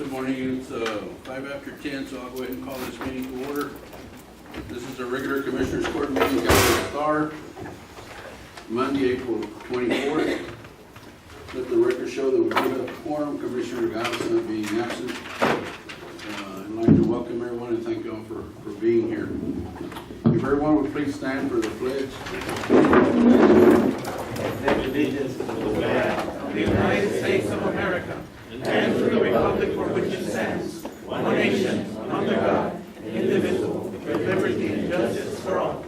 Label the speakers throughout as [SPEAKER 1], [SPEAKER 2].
[SPEAKER 1] Good morning, it's 10:05, so I'll go ahead and call this meeting to order. This is a regular Commissioners Court meeting held in Starr, Monday, April 24th. Let the record show that we do have a quorum, Commissioner Gonzalez not being absent. I'd like to welcome everyone and thank you all for being here. If everyone would please stand for the pledge.
[SPEAKER 2] Pledge allegiance to the flag of the United States of America and to the republic for which it stands, one nation, under God, indivisible, with liberty and justice for all.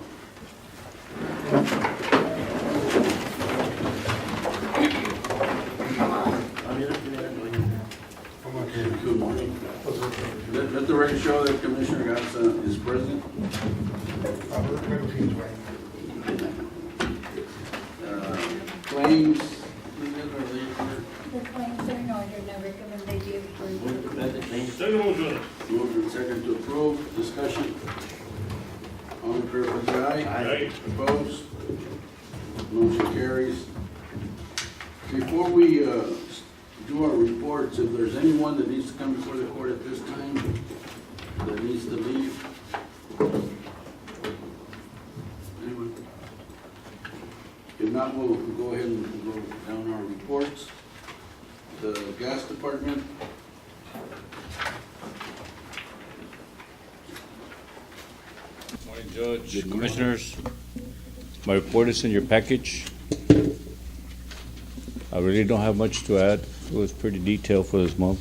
[SPEAKER 1] Good morning. Let the record show that Commissioner Gonzalez is present. Claims.
[SPEAKER 3] The claims are in order, now recommend they be approved.
[SPEAKER 1] Moved and second to approve. Discussion. All in favor, say aye.
[SPEAKER 2] Aye.
[SPEAKER 1] Opposed? Motion carries. Before we do our reports, if there's anyone that needs to come before the court at this time, that needs to leave. Anyone? If not, we'll go ahead and go down our reports. The gas department.
[SPEAKER 4] Morning, Judge, Commissioners. My report is in your package. I really don't have much to add. It was pretty detailed for this month.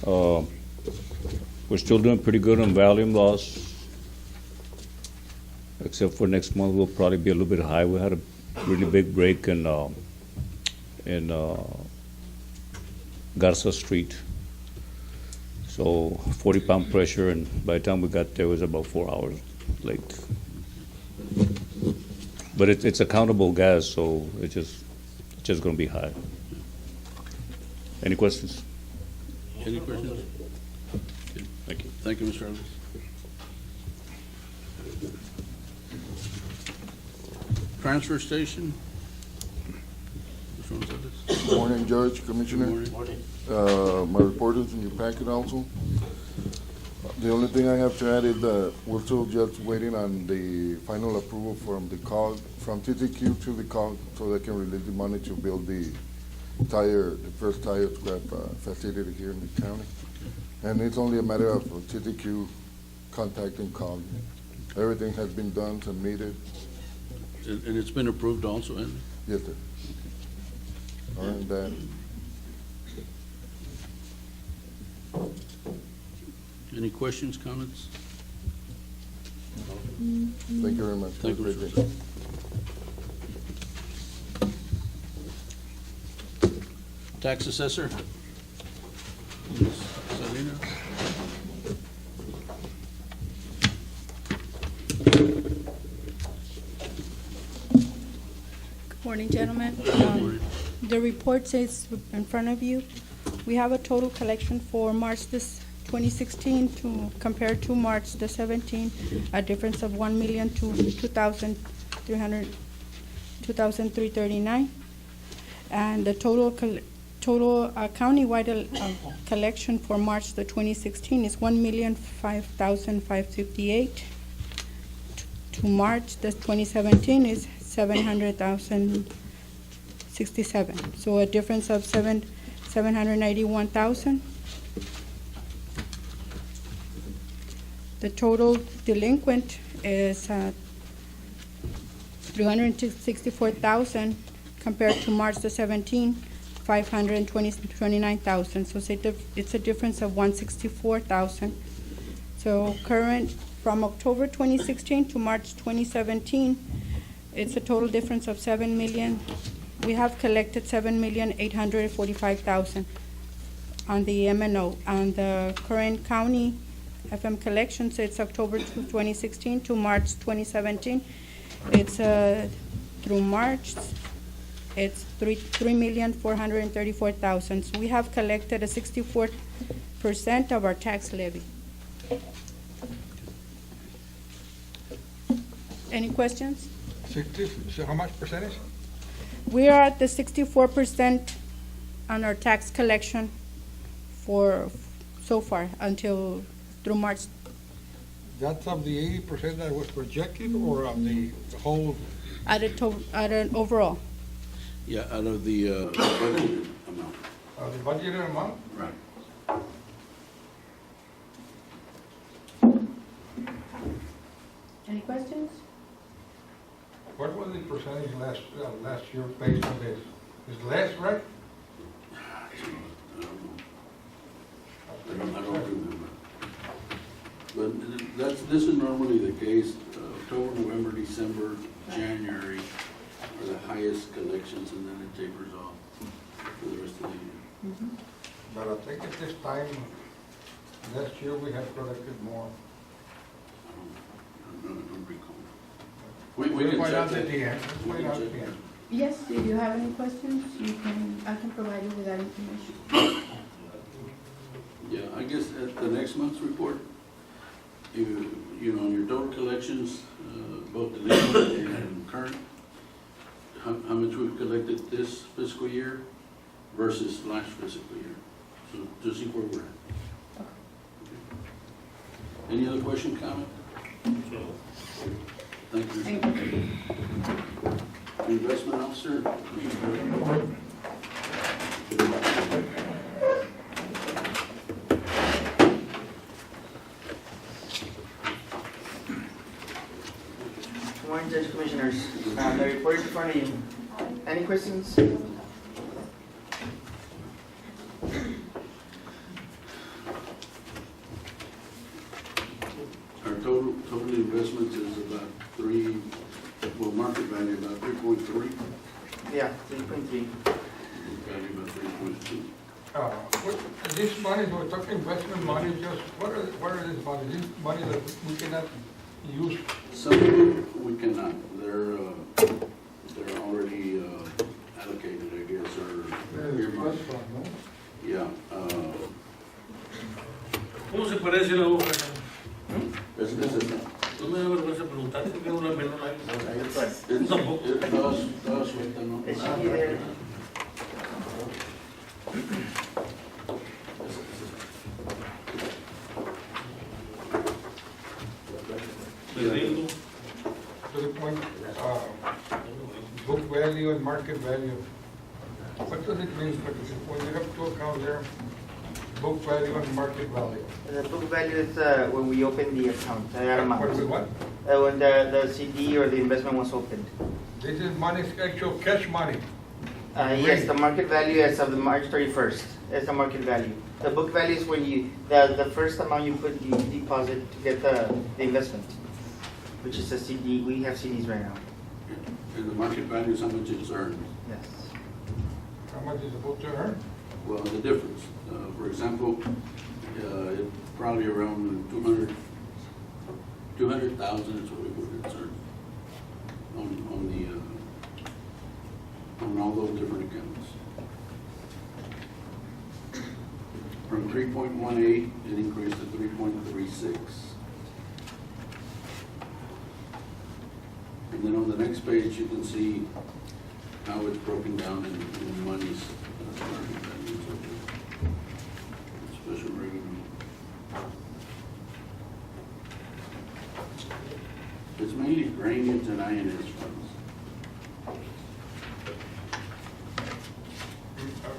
[SPEAKER 4] We're still doing pretty good on volume loss, except for next month, we'll probably be a little bit high. We had a really big break in Garza Street. So 40-pound pressure, and by the time we got there, it was about 4 hours late. But it's accountable gas, so it's just going to be high. Any questions?
[SPEAKER 1] Any questions? Okay, thank you. Thank you, Mr. Ellis. Transfer station. Which one's this?
[SPEAKER 5] Morning, Judge, Commissioner.
[SPEAKER 1] Good morning.
[SPEAKER 5] My report is in your packet also. The only thing I have to add is that we're still just waiting on the final approval from the COG, from TTQ to the COG, so they can release the money to build the first tire scrap facility here in the county. And it's only a matter of TTQ contacting COG. Everything has been done, submitted.
[SPEAKER 1] And it's been approved also, hasn't it?
[SPEAKER 5] Yes, sir. Other than that,
[SPEAKER 1] Any questions, comments?
[SPEAKER 5] thank you very much.
[SPEAKER 1] Thank you,
[SPEAKER 5] Have a great
[SPEAKER 1] Mr.
[SPEAKER 5] day.
[SPEAKER 1] Tax assessor? Ms. Salinas?
[SPEAKER 3] Good morning, gentlemen. The report says in front of you, we have a total collection for March 2016 to compare to March 17, a difference of 1,000,000 to 2,339. And the total countywide collection for March 2016 is 1,005,558. To March 2017 is 700,067. So a difference of 791,000. The total delinquent is 364,000 compared to March 17, 529,000. So it's a difference of 164,000. So current from October 2016 to March 2017, it's a total difference of 7 million. We have collected 7,845,000 on the M&O. On the current county FM collections, it's October 2016 to March 2017. It's through March, it's 3,434,000. So we have collected a 64% of our tax levy. Any questions?
[SPEAKER 6] 60, so how much percentage?
[SPEAKER 3] We are at the 64% on our tax collection for, so far, until, through March.
[SPEAKER 6] That's of the 80% that was projected or of the whole?
[SPEAKER 3] At an overall.
[SPEAKER 1] Yeah, out of the budgeted amount.
[SPEAKER 6] The budgeted amount?
[SPEAKER 1] Right.
[SPEAKER 3] Any questions?
[SPEAKER 6] What was the percentage last year based on this? Is less, right?
[SPEAKER 1] I don't remember. But this is normally the case. October, November, December, January are the highest collections, and then it tapers off for the rest of the year.
[SPEAKER 6] But I think at this time, last year we had collected more.
[SPEAKER 1] I don't recall. We
[SPEAKER 6] We'll
[SPEAKER 1] can
[SPEAKER 6] find
[SPEAKER 1] check
[SPEAKER 6] out at
[SPEAKER 1] that.
[SPEAKER 6] the end. Let's
[SPEAKER 1] We
[SPEAKER 6] find
[SPEAKER 1] can
[SPEAKER 6] out
[SPEAKER 1] check
[SPEAKER 6] at the
[SPEAKER 1] that.
[SPEAKER 6] end.
[SPEAKER 3] Yes, if you have any questions, I can provide you with that information.
[SPEAKER 1] Yeah, I guess at the next month's report, you know, your total collections, both delinquent and current, how much we've collected this fiscal year versus last fiscal year. So to see where we're at.
[SPEAKER 3] Okay.
[SPEAKER 1] Any other question, comment? Thank you.
[SPEAKER 3] Thank you.
[SPEAKER 1] Investment officer, please.
[SPEAKER 7] Good morning, Judge Commissioners. The report is in front of you. Any questions?
[SPEAKER 1] Our total investments is about market value about 3.3,
[SPEAKER 7] Yeah, 3.3.
[SPEAKER 1] value about 3.2.
[SPEAKER 6] This money, we're talking investment money, just, what are this money? This money that we cannot use?
[SPEAKER 1] Some of them we cannot, they're already allocated, I guess, or earmarked. Yeah,
[SPEAKER 2] ¿Cómo se parece la hoja?
[SPEAKER 1] this is,
[SPEAKER 2] No me da vergüenza preguntarte que una menos la
[SPEAKER 1] it's, toda suelta, ¿no?
[SPEAKER 7] It should be there.
[SPEAKER 2] Perdiendo.
[SPEAKER 6] To the point, book value and market value. What does it mean? When you have two accounts there, book value and market value.
[SPEAKER 7] The book value is when we open the account, that amount.
[SPEAKER 6] What we what?
[SPEAKER 7] When the CD or the investment was opened.
[SPEAKER 6] This is money, actual cash money.
[SPEAKER 7] Yes, the market value as of the March 31st is the market value. The book value is when you, the first amount you put, you deposit to get the investment, which is a CD. We have CDs right now.
[SPEAKER 1] And the market value is how much it's earned.
[SPEAKER 7] Yes.
[SPEAKER 6] How much is the book to earn?
[SPEAKER 1] Well, the difference, for example, it's probably around 200,000 is what we would earn on all those different accounts. From 3.18, it increased to 3.36. And then on the next page, you can see how it's broken down in monies. Market values of the special revenue. It's mainly drainage and INS funds.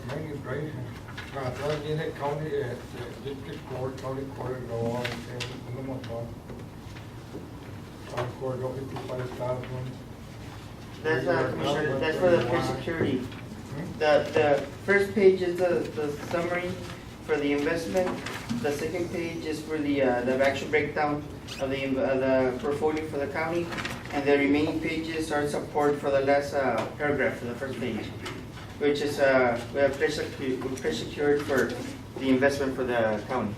[SPEAKER 6] Mainly drainage. Atrás viene county, district court, county court, and go on, and no more fun. County court, go 55,000.
[SPEAKER 7] That's Commissioner, that's for the first security. The first page is the summary for the investment. The second page is for the actual breakdown of the portfolio for the county. And the remaining pages are support for the last paragraph for the first page, which is we have pledge secured for the investment for the county.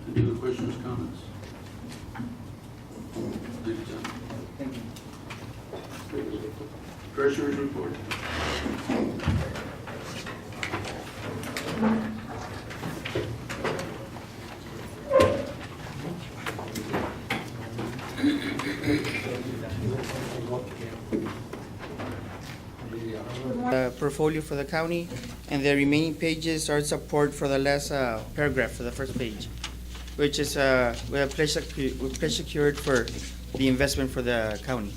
[SPEAKER 1] Any other questions, comments? Thank you, John.
[SPEAKER 7] Thank you.
[SPEAKER 1] Treasurer's report.
[SPEAKER 7] portfolio for the county, and the remaining pages are support for the last paragraph for the first page, which is we have pledge secured for the investment for the county.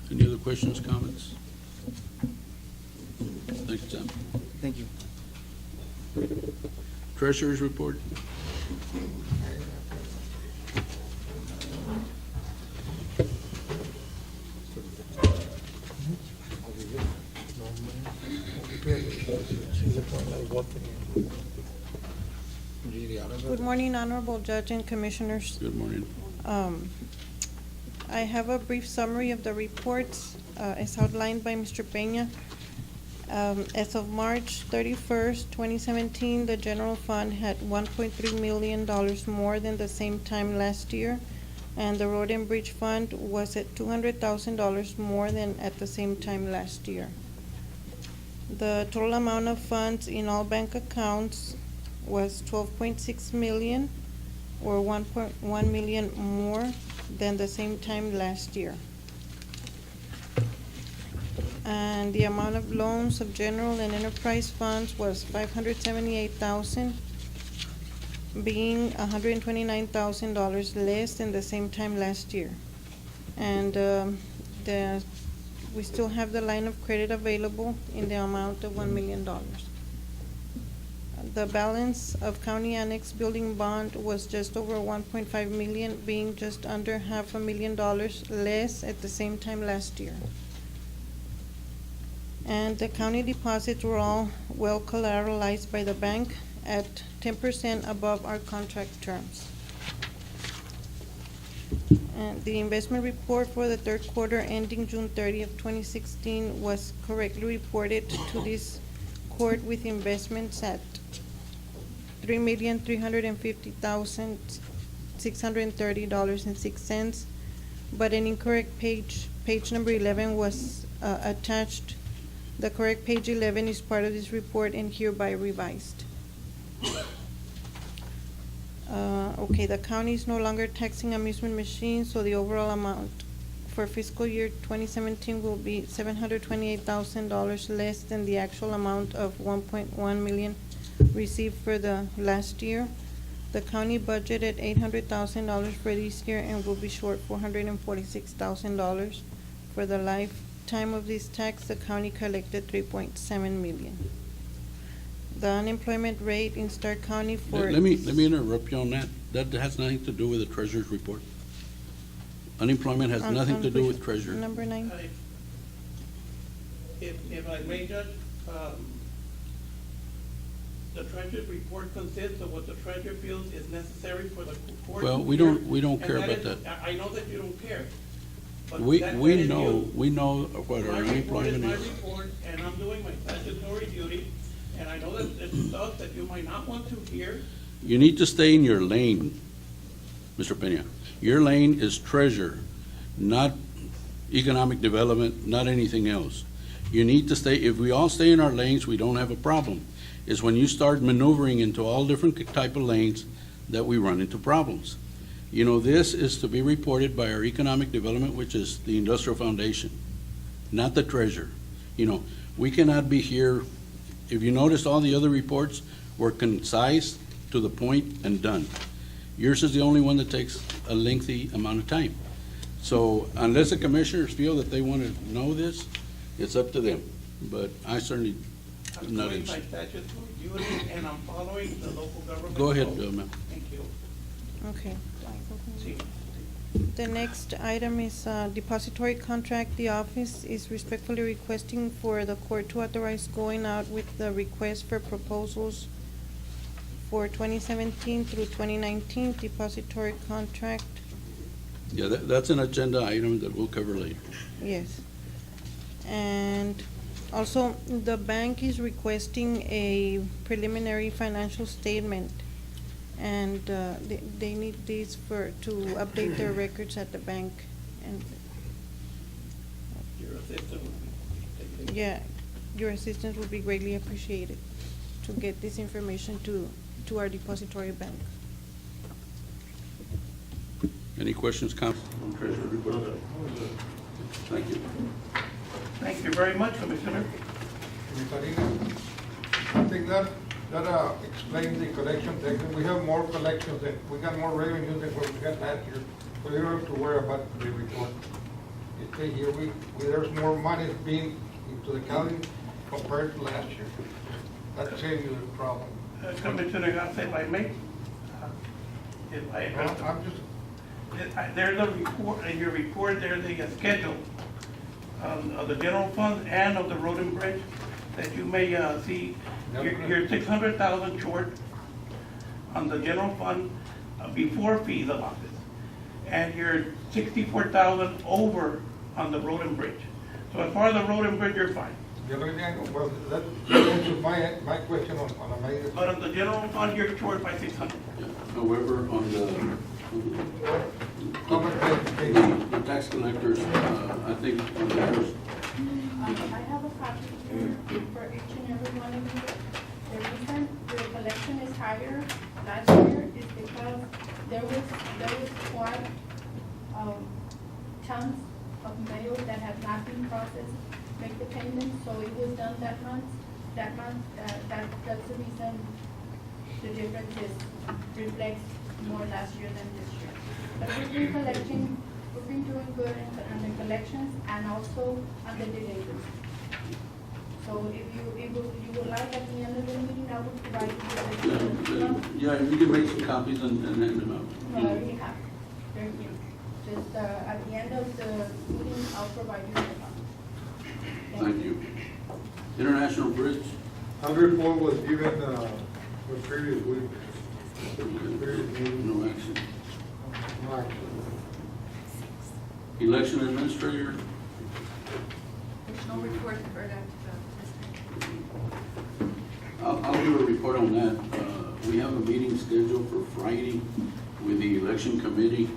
[SPEAKER 1] Any other questions, comments? Thank you, Sam.
[SPEAKER 7] Thank you.
[SPEAKER 1] Treasurer's report?
[SPEAKER 8] Good morning, Honorable Judge and Commissioners.
[SPEAKER 1] Good morning.
[SPEAKER 8] I have a brief summary of the reports as outlined by Mr. Peña. As of March 31st, 2017, the general fund had $1.3 million more than the same time last year, and the road and bridge fund was at $200,000 more than at the same time last year. The total amount of funds in all bank accounts was $12.6 million, or $1.1 million more than the same time last year. And the amount of loans of general and enterprise funds was $578,000, being $129,000 less than the same time last year. And we still have the line of credit available in the amount of $1 million. The balance of county annex building bond was just over $1.5 million, being just under $500,000 less at the same time last year. And the county deposits were all well collateralized by the bank at 10% above our contract terms. And the investment report for the third quarter ending June 30th, 2016 was correctly reported to this court with investments at $3,350,630.06, but an incorrect page number 11 was attached. The correct page 11 is part of this report and hereby revised. Okay, the county is no longer taxing amusement machines, so the overall amount for fiscal year 2017 will be $728,000 less than the actual amount of $1.1 million received for the last year. The county budgeted $800,000 for this year and will be short $446,000. For the lifetime of this tax, the county collected $3.7 million. The unemployment rate in Starr County for...
[SPEAKER 1] Let me interrupt you on that. That has nothing to do with the treasurer's report. Unemployment has nothing to do with treasurer.
[SPEAKER 8] Number 9.
[SPEAKER 2] If I may, Judge, the treasurer's report consists of what the treasurer feels is necessary for the court.
[SPEAKER 1] Well,
[SPEAKER 2] to
[SPEAKER 1] we
[SPEAKER 2] hear,
[SPEAKER 1] don't care
[SPEAKER 2] and
[SPEAKER 1] about
[SPEAKER 2] is-
[SPEAKER 1] that.
[SPEAKER 2] I know that you don't care. but
[SPEAKER 1] We
[SPEAKER 2] that is
[SPEAKER 1] know what our
[SPEAKER 2] My report is
[SPEAKER 1] unemployment
[SPEAKER 2] my
[SPEAKER 1] is.
[SPEAKER 2] report, and I'm doing my statutory duty, and I know that there's stuff that you might not want to hear.
[SPEAKER 1] You need to stay in your lane, Mr. Peña. Your lane is treasure, not economic development, not anything else. You need to stay, if we all stay in our lanes, we don't have a problem. It's when you start maneuvering into all different type of lanes that we run into problems. You know, this is to be reported by our economic development, which is the industrial foundation, not the treasurer. You know, we cannot be here, if you noticed, all the other reports were concise, to the point, and done. Yours is the only one that takes a lengthy amount of time. So unless the commissioners feel that they want to know this, it's up to them. But I certainly
[SPEAKER 2] I'm
[SPEAKER 1] am not
[SPEAKER 2] doing my
[SPEAKER 1] interested.
[SPEAKER 2] statutory duty, and I'm following the local government.
[SPEAKER 1] Go ahead,
[SPEAKER 2] code.
[SPEAKER 1] ma'am.
[SPEAKER 2] Thank you.
[SPEAKER 8] Okay.
[SPEAKER 2] Sí.
[SPEAKER 8] The next item is depository contract. The office is respectfully requesting for the court to authorize going out with the request for proposals for 2017 through 2019 depository contract.
[SPEAKER 1] Yeah, that's an agenda item that we'll cover later.
[SPEAKER 8] Yes. And also, the bank is requesting a preliminary financial statement, and they need these to update their records at the bank. And
[SPEAKER 2] Your assistant will be taking.
[SPEAKER 8] yeah, your assistance would be greatly appreciated to get this information to our depository bank.
[SPEAKER 1] Any questions, Council? Treasurer report? Thank you.
[SPEAKER 2] Thank you very much, Commissioner.
[SPEAKER 6] I think that explains the collection tax. We have more collections we got more revenue than what we got last year. So you don't have to worry about the report. It say here, there's more money being into the county compared to last year. That saves you the problem.
[SPEAKER 2] Commissioner Garcia, if I may,
[SPEAKER 6] I'm just,
[SPEAKER 2] there's a report, in your report, there's a schedule of the general fund and of the road and bridge that you may see. You're 600,000 short on the general fund before fees of office. And you're 64,000 over on the road and bridge. So as far as the road and bridge, you're fine.
[SPEAKER 6] the only thing, well, that answers my question on amendment.
[SPEAKER 2] But on the general fund, you're short by 600.
[SPEAKER 1] Yeah. However, on the tax collectors, I think on the first,
[SPEAKER 3] I have a copy here for each and every one of you. The reason the collection is higher last year is because there was quite tons of mail that have not been processed, make the payment, so it was done that month. That's the reason the difference reflects more last year than this year. But we've been doing good on the collections and also on the deliveries. So if you would like at the end of the meeting, I would provide you with the.
[SPEAKER 1] yeah, you can make some copies and hand them out.
[SPEAKER 3] No, I already have. They're here. Just at the end of the meeting, I'll provide you with a copy.
[SPEAKER 1] Thank you. International Bridge?
[SPEAKER 6] 104 was given the previous week.
[SPEAKER 1] No action.
[SPEAKER 6] No action.
[SPEAKER 1] Election Administrator?
[SPEAKER 9] There's no report for that.
[SPEAKER 1] I'll do a report on that. We have a meeting scheduled for Friday with the Election Committee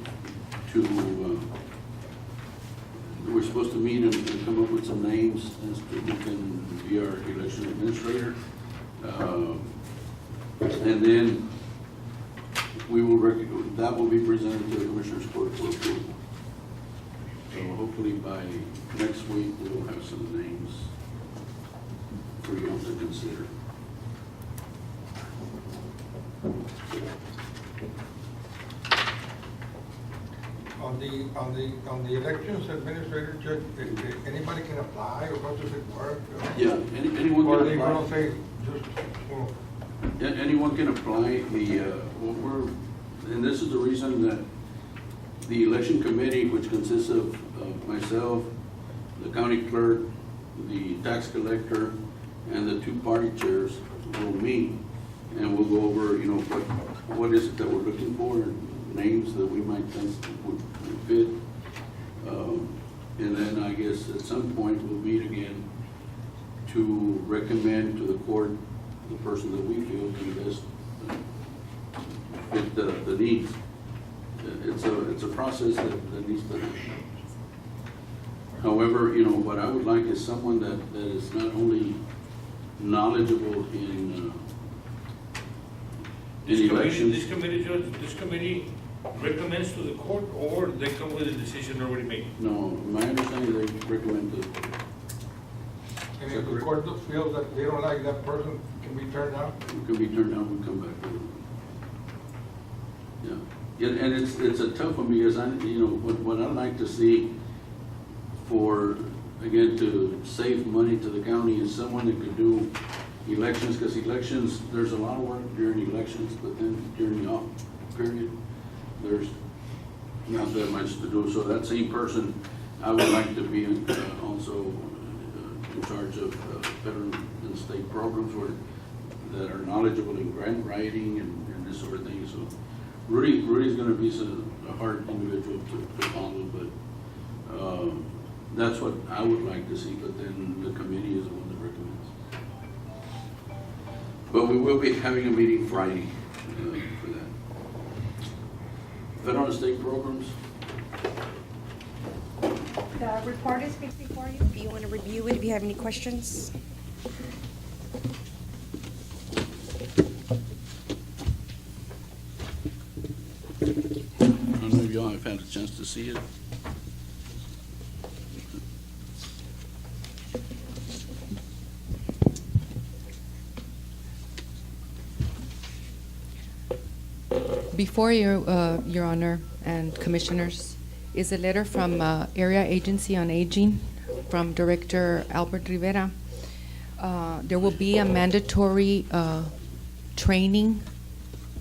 [SPEAKER 1] we're supposed to meet and come up with some names as to who can be our election administrator. And then that will be presented to the Commissioners Court for approval. So hopefully by next week, we'll have some names for you all to consider.
[SPEAKER 6] On the elections administrator, Judge, anybody can apply, or how does it work?
[SPEAKER 1] Yeah, anyone
[SPEAKER 6] Or
[SPEAKER 1] can
[SPEAKER 6] they gonna
[SPEAKER 1] apply.
[SPEAKER 6] say, just, well,
[SPEAKER 1] Anyone can apply. And this is the reason that the election committee, which consists of myself, the county clerk, the tax collector, and the two party chairs will meet, and we'll go over, what is it that we're looking for, names that we might think would fit. And then I guess at some point we'll meet again to recommend to the court the person that we feel can best fit the needs. It's a process that needs to happen. However, what I would like is someone that is not only knowledgeable in elections.
[SPEAKER 10] This committee, Judge, this committee recommends to the court, or they come with a decision already made?
[SPEAKER 1] No, my understanding, they recommend to.
[SPEAKER 6] and if the court feels that they don't like that person, can be turned out.
[SPEAKER 1] It could be turned down, we come back with it. Yeah, and it's a tough one because what I'd like to see for, again, to save money to the county is someone that could do elections, because elections, there's a lot of work during elections, but then during the off period, there's not that much to do. So that same person, I would like to be also in charge of federal and state programs that are knowledgeable in grant writing and this sort of thing. So Rudy's going to be a hard individual to follow, but that's what I would like to see. But then the committee is the one that recommends. But we will be having a meeting Friday for that. Federal and state programs.
[SPEAKER 11] The report is fixed before you. If you want to review it, if you have any questions.
[SPEAKER 1] I don't know if y'all have had a chance to see it.
[SPEAKER 11] Before you, Your Honor and Commissioners, is a letter from Area Agency on Aging from Director Albert Rivera. There will be a mandatory training,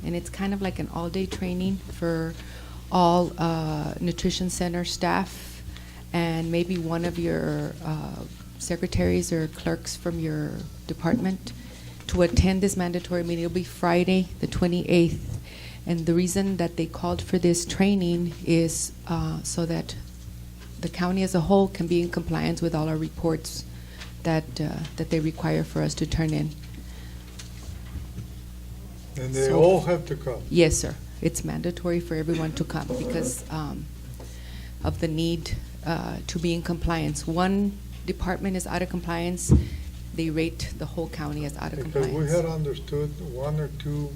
[SPEAKER 11] and it's kind of like an all-day training for all nutrition center staff and maybe one of your secretaries or clerks from your department to attend this mandatory meeting. It'll be Friday, the 28th. And the reason that they called for this training is so that the county as a whole can be in compliance with all our reports that they require for us to turn in.
[SPEAKER 12] And they
[SPEAKER 11] So-
[SPEAKER 12] all have to come.
[SPEAKER 11] Yes, sir. It's mandatory for everyone to come because of the need to be in compliance. One department is out of compliance, they rate the whole county as out of
[SPEAKER 12] Because
[SPEAKER 11] compliance.
[SPEAKER 12] we had understood one or two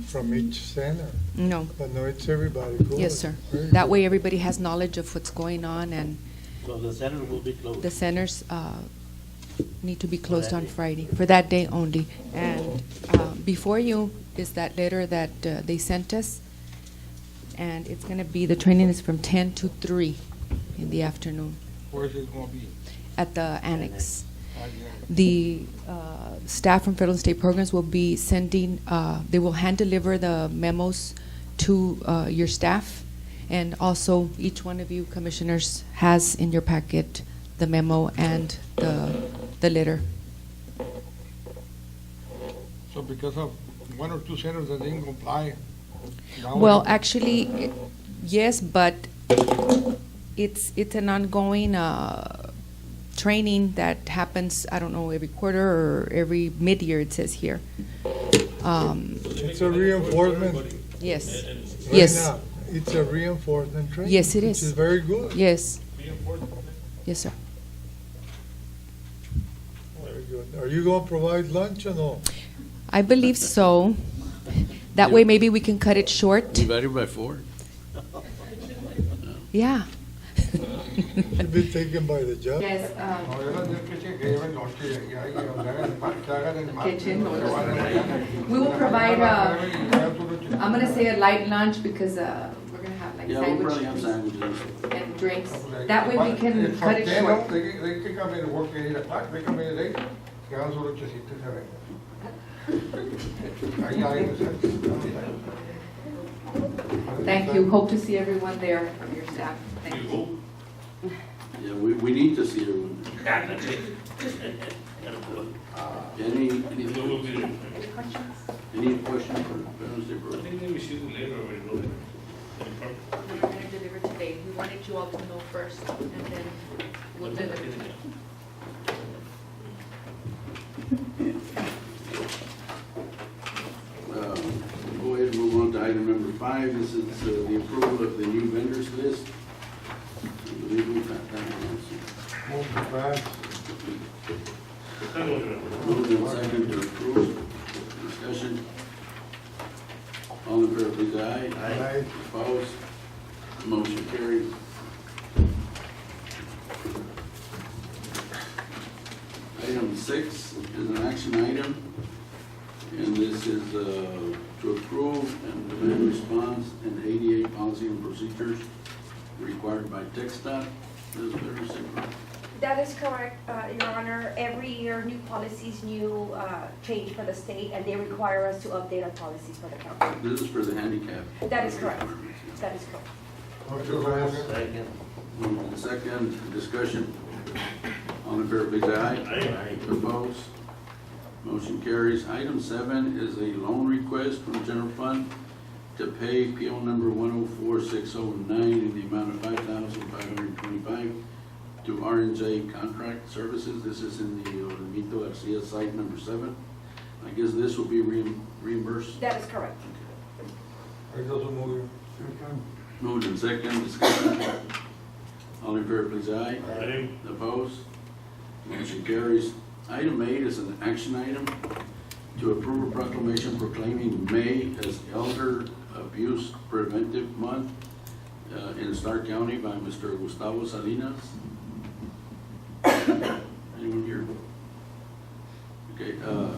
[SPEAKER 12] from each center,
[SPEAKER 11] No.
[SPEAKER 12] but no, it's everybody. Good.
[SPEAKER 11] Yes, sir.
[SPEAKER 12] Very
[SPEAKER 11] That
[SPEAKER 12] good.
[SPEAKER 11] way, everybody has knowledge of what's going on, and
[SPEAKER 2] So the center will be closed.
[SPEAKER 11] the centers need to be closed on Friday, for that day only. And before you is that letter that they sent us, and it's going to be, the training is from 10 to 3 in the afternoon
[SPEAKER 6] Where is it gonna be?
[SPEAKER 11] at the annex.
[SPEAKER 6] Ah, yeah.
[SPEAKER 11] The staff from federal and state programs will be sending, they will hand deliver the memos to your staff. And also, each one of you commissioners has in your packet the memo and the letter.
[SPEAKER 6] So because of one or two centers that didn't comply. now
[SPEAKER 11] Well,
[SPEAKER 6] we-
[SPEAKER 11] actually, yes, but it's an ongoing training that happens, I don't know, every quarter or every mid-year, it says here.
[SPEAKER 12] It's a reinforcement.
[SPEAKER 11] Yes,
[SPEAKER 12] Right
[SPEAKER 11] yes,
[SPEAKER 12] now, it's a reinforcement training.
[SPEAKER 11] Yes, it
[SPEAKER 12] Which
[SPEAKER 11] is.
[SPEAKER 12] is very good.
[SPEAKER 11] yes, yes, sir.
[SPEAKER 12] Very good. Are you going to provide lunch or no?
[SPEAKER 11] I believe so. That way, maybe we can cut it short.
[SPEAKER 1] Divided by 4?
[SPEAKER 11] Yeah.
[SPEAKER 12] Should be taken by the judge.
[SPEAKER 11] Yes,
[SPEAKER 6] No, yo les digo que sí, que lleven lonche y ahí, que hagan el martes,
[SPEAKER 11] Kitchen
[SPEAKER 6] no se
[SPEAKER 11] or
[SPEAKER 6] van a mañana.
[SPEAKER 11] we will provide,
[SPEAKER 6] Y llevan su lonche.
[SPEAKER 11] I'm gonna say a light lunch because, we're gonna have like
[SPEAKER 1] Yeah, we'll probably have
[SPEAKER 11] sandwiches
[SPEAKER 1] sandwiches.
[SPEAKER 11] and drinks.
[SPEAKER 6] Like,
[SPEAKER 11] That way we can
[SPEAKER 6] it's
[SPEAKER 11] cut
[SPEAKER 6] for
[SPEAKER 11] it
[SPEAKER 6] 10,
[SPEAKER 11] short.
[SPEAKER 6] no? They can come in and work at 8 o'clock, they come in at 8, que hagan su lonchecito y se vengan. Ahí hay, o sea,
[SPEAKER 11] Thank you. Hope to see everyone there from your staff. Thank you.
[SPEAKER 1] Yeah, we need to see everyone. Any questions for Veterans Day
[SPEAKER 10] I
[SPEAKER 1] Parade?
[SPEAKER 10] think they received the letter already, no?
[SPEAKER 9] We're gonna deliver today. We wanted you all to know first, and then we'll deliver.
[SPEAKER 1] Go ahead and move on to item number 5. This is the approval of the new vendors list. I believe we've got that one also.
[SPEAKER 6] move to pass.
[SPEAKER 1] Moved and second to approve. Discussion. All in favor, please, aye.
[SPEAKER 6] Aye.
[SPEAKER 1] Opposed? Motion carried. Item 6 is an action item, and this is to approve and demand response and ADA policy and procedures required by TxDOT. This is very simple.
[SPEAKER 13] That is correct, Your Honor. Every year, new policies, new change for the state, and they require us to update our policies for the county.
[SPEAKER 1] This is for the handicap.
[SPEAKER 13] That is correct.
[SPEAKER 1] requirements, yeah.
[SPEAKER 13] That is correct.
[SPEAKER 6] Motion to pass.
[SPEAKER 2] Second.
[SPEAKER 1] Moved and second, discussion. All in favor, please, aye.
[SPEAKER 2] Aye.
[SPEAKER 1] Opposed? Motion carries. Item 7 is a loan request from general fund to pay PO number 104609 in the amount of $5,525 to R&J Contract Services. This is in the Olmito Garcia site number 7. I guess this will be reimbursed.
[SPEAKER 13] That is correct.
[SPEAKER 6] Ahí doesn't move.
[SPEAKER 1] Moved and second, discussion. All in favor, please, aye.
[SPEAKER 10] Aye.
[SPEAKER 1] Opposed? Motion carries. Item 8 is an action item, to approve a proclamation proclaiming May as Elder Abuse Preventive Month in Starr County by Mr. Gustavo Salinas. Anyone here? Okay,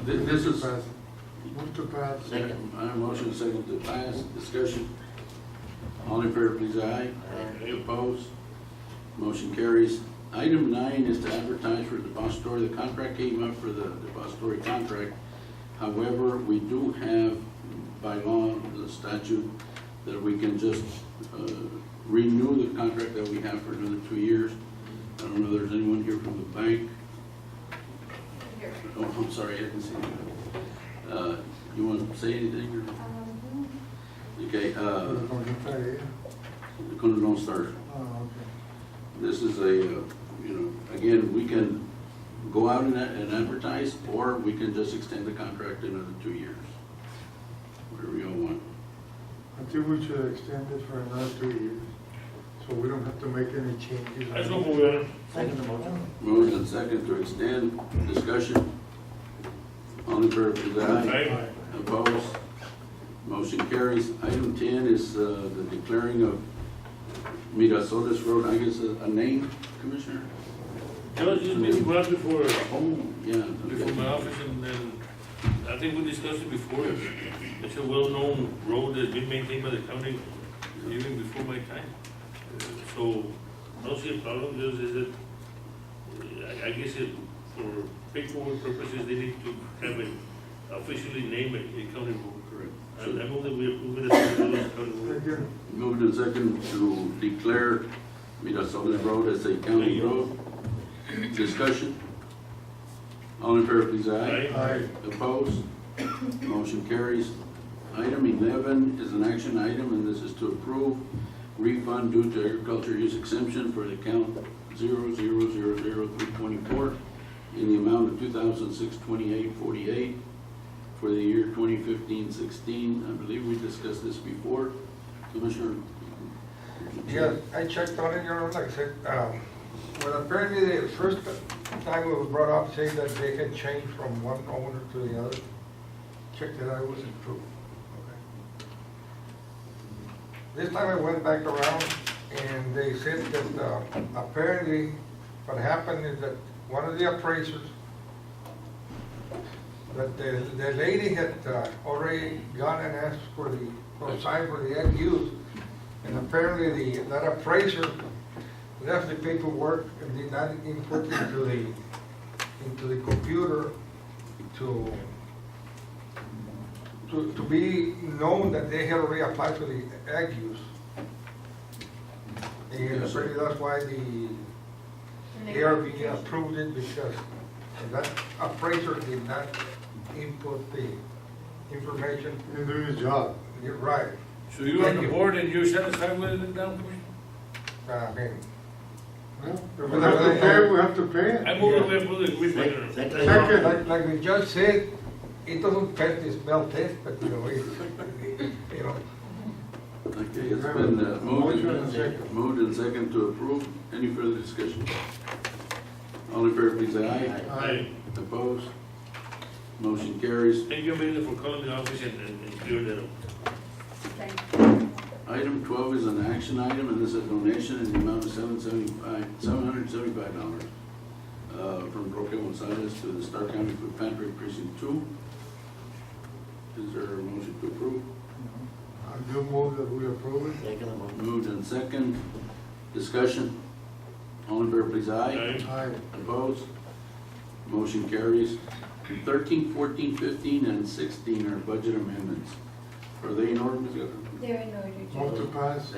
[SPEAKER 1] this is.
[SPEAKER 12] Move to pass.
[SPEAKER 1] Second. I have a motion second to pass. Discussion. All in favor, please, aye.
[SPEAKER 10] Aye.
[SPEAKER 1] Opposed? Motion carries. Item 9 is to advertise for depository. The contract came up for the depository contract. However, we do have by law, the statute, that we can just renew the contract that we have for another 2 years. I don't know if there's anyone here from the bank. Oh, I'm sorry, I didn't see you. You want to say anything? Or? Okay, con Lone Star. This is a, again, we can go out and advertise, or we can just extend the contract another 2 years. Whatever you all want.
[SPEAKER 12] I think we should extend it for another 2 years, so we don't have to make any changes.
[SPEAKER 10] I so move, Your Honor.
[SPEAKER 7] Second the motion.
[SPEAKER 1] Moved and second to extend. Discussion. All in favor, please, aye.
[SPEAKER 10] Aye.
[SPEAKER 1] Opposed? Motion carries. Item 10 is the declaring of Mirasoles Road, I guess a name, Commissioner?
[SPEAKER 10] Judge, it's been brought before,
[SPEAKER 1] Oh, yeah.
[SPEAKER 10] before
[SPEAKER 1] Okay.
[SPEAKER 10] my office, and then, I think we discussed it before. It's a well-known road that's been maintained by the county even before my time. So, I don't see a problem, just is that, I guess it, for paperwork purposes, they need to have it officially named a county road.
[SPEAKER 1] Correct.
[SPEAKER 10] And I move that we approve it as a county road.
[SPEAKER 12] Second.
[SPEAKER 1] Moved and second to declare Mirasoles Road as a county road. Discussion. All in favor, please, aye.
[SPEAKER 12] Aye.
[SPEAKER 1] Opposed? Motion carries. Item 11 is an action item, and this is to approve refund due to agriculture use exemption for the account 0000324 in the amount of $2,628.48 for the year 2015-16. I believe we discussed this before. Commissioner?
[SPEAKER 6] Yeah, I checked on it, Your Honor, like I said, well, apparently the first time it was brought up saying that they had changed from one owner to the other. Checked it out, it wasn't true. Okay. This time I went back around and they said that apparently what happened is that one of the appraisers, that the lady had already gone and asked for signed for the end use, and apparently that appraiser left the paperwork and did not input into the computer to be known that they had already applied for the ag use. And apparently that's why the ARB approved it, because that appraiser did not input the information.
[SPEAKER 12] He's doing his job.
[SPEAKER 6] You're right.
[SPEAKER 10] So you're on the board and you're satisfied with it now, Commissioner?
[SPEAKER 6] I mean,
[SPEAKER 12] Well, if we have to pay, we have to pay it.
[SPEAKER 10] I move that we approve the agreement.
[SPEAKER 12] Second.
[SPEAKER 6] like the judge said, it doesn't pass the smell test, but you know,
[SPEAKER 1] Okay, it's been moved and second to approve. Any further discussion? All in favor, please, aye.
[SPEAKER 10] Aye.
[SPEAKER 1] Opposed? Motion carries.
[SPEAKER 10] Thank you, Mayor, for calling the office and clearing that up.
[SPEAKER 1] Item 12 is an action item, and this is a donation in the amount of $775 from Roque Gonzalez to the Starr County Food Pantry Precinct 2. Is there a motion to approve?
[SPEAKER 12] I do move that we approve it.
[SPEAKER 1] Moved and second. Discussion. All in favor, please, aye.
[SPEAKER 10] Aye.
[SPEAKER 12] Aye.
[SPEAKER 1] Opposed? Motion carries. 13, 14, 15, and 16 are budget amendments. Are they in order, Ms. Guerra?
[SPEAKER 13] They're in order,
[SPEAKER 12] Move to pass.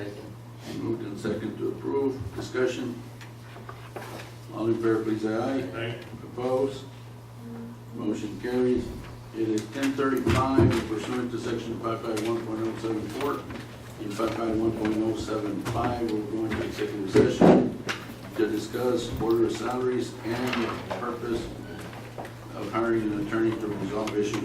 [SPEAKER 1] Moved and second to approve. Discussion. All in favor, please, aye.
[SPEAKER 10] Aye.
[SPEAKER 1] Opposed? Motion carries. It is 10:35, and pursuant to section 551.074 and 551.075, we're going to executive session to discuss order of salaries and the purpose of hiring an attorney to resolve issues